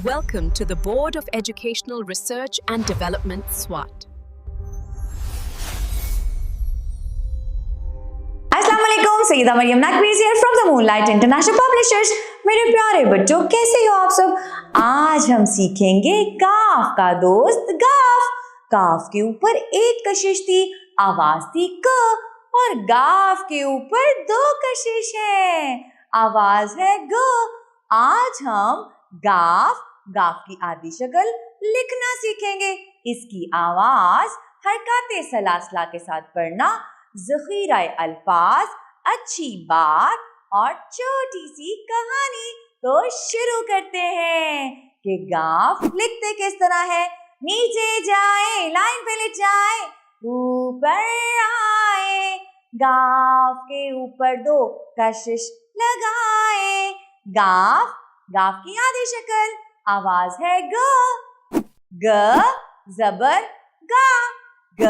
Welcome to the Board of Educational Research and Development, SWAT. अस्सलाम वालेकुम, Saeeda Maryam नकवीज़ here from the Moonlight International Publishers। मेरे प्यारे बच्चों, कैसे हो आप सब? आज हम सीखेंगे काफ का दोस्त गाफ। काफ के ऊपर एक कशिश थी, आवाज थी क, और गाफ के ऊपर दो कशिश है, आवाज है ग। आज हम गाफ की आदि शक्ल लिखना सीखेंगे। इसकी आवाज हरकते सलासला के साथ पढ़ना, ज़ख़ीरा अल्फाज, अच्छी बात और छोटी सी कहानी। तो शुरू करते हैं कि गाफ लिखते किस तरह है। नीचे जाए, लाइन पे लिख जाए, ऊपर आए, गाफ के ऊपर दो कशिश लगाए। गाफ की आधी शक्ल, आवाज है ग। ग जबर गा, ग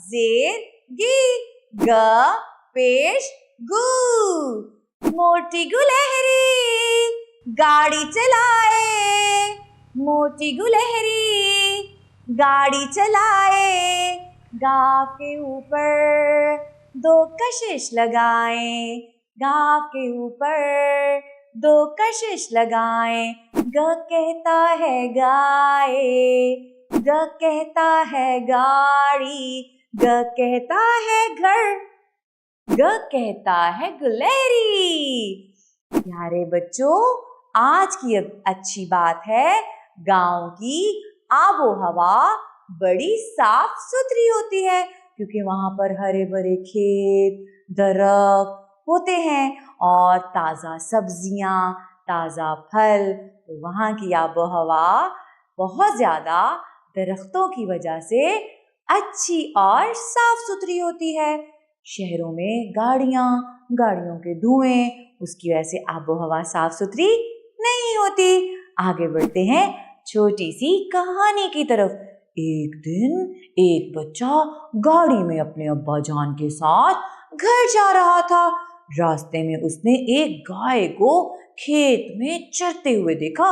जेर गी, ग पेश गू। मोटी गुलहरी गाड़ी चलाए, मोटी गुलहरी गाड़ी चलाए, गाफ के ऊपर दो कशिश लगाए, गाफ के ऊपर दो कशिश लगाए। ग कहता है गाए, ग कहता है गाड़ी, ग कहता है घर, ग कहता है गुलहरी। प्यारे बच्चों, आज की अच्छी बात है, गांव की आबो हवा बड़ी साफ सुथरी होती है, क्योंकि वहां पर हरे भरे खेत, दरख्त होते हैं और ताज़ा सब्जियां, ताज़ा फल। तो वहाँ की आबो हवा बहुत ज़्यादा दरख्तों की वजह से अच्छी और साफ सुथरी होती है। शहरों में गाड़ियों के धुएं, उसकी वजह से आबो हवा साफ सुथरी नहीं होती। आगे बढ़ते हैं छोटी सी कहानी की तरफ। एक दिन एक बच्चा गाड़ी में अपने अब्बा जान के साथ घर जा रहा था। रास्ते में उसने एक गाय को खेत में चरते हुए देखा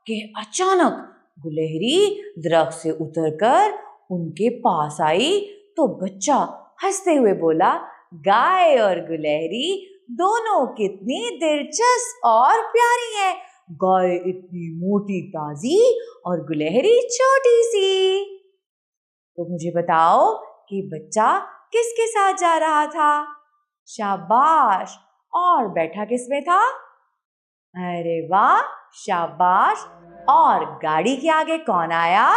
कि अचानक गुलहरी दरख्त से उतरकर उनके पास आई। तो बच्चा हंसते हुए बोला, गाय और गुलहरी दोनों कितनी दिलचस्प और प्यारी हैं। गाय इतनी मोटी ताजी और गुलहरी छोटी सी। तो मुझे बताओ कि बच्चा किसके साथ जा रहा था? शाबाश। और बैठा किसमें था? अरे वाह, शाबाश। और गाड़ी के आगे कौन आया?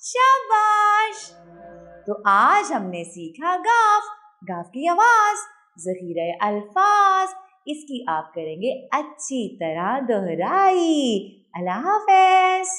शाबाश। तो आज हमने सीखा गाफ की आवाज, ज़ख़ीरा अल्फाज, इसकी आप करेंगे अच्छी तरह दोहराई। अल्लाह हाफ़िज़।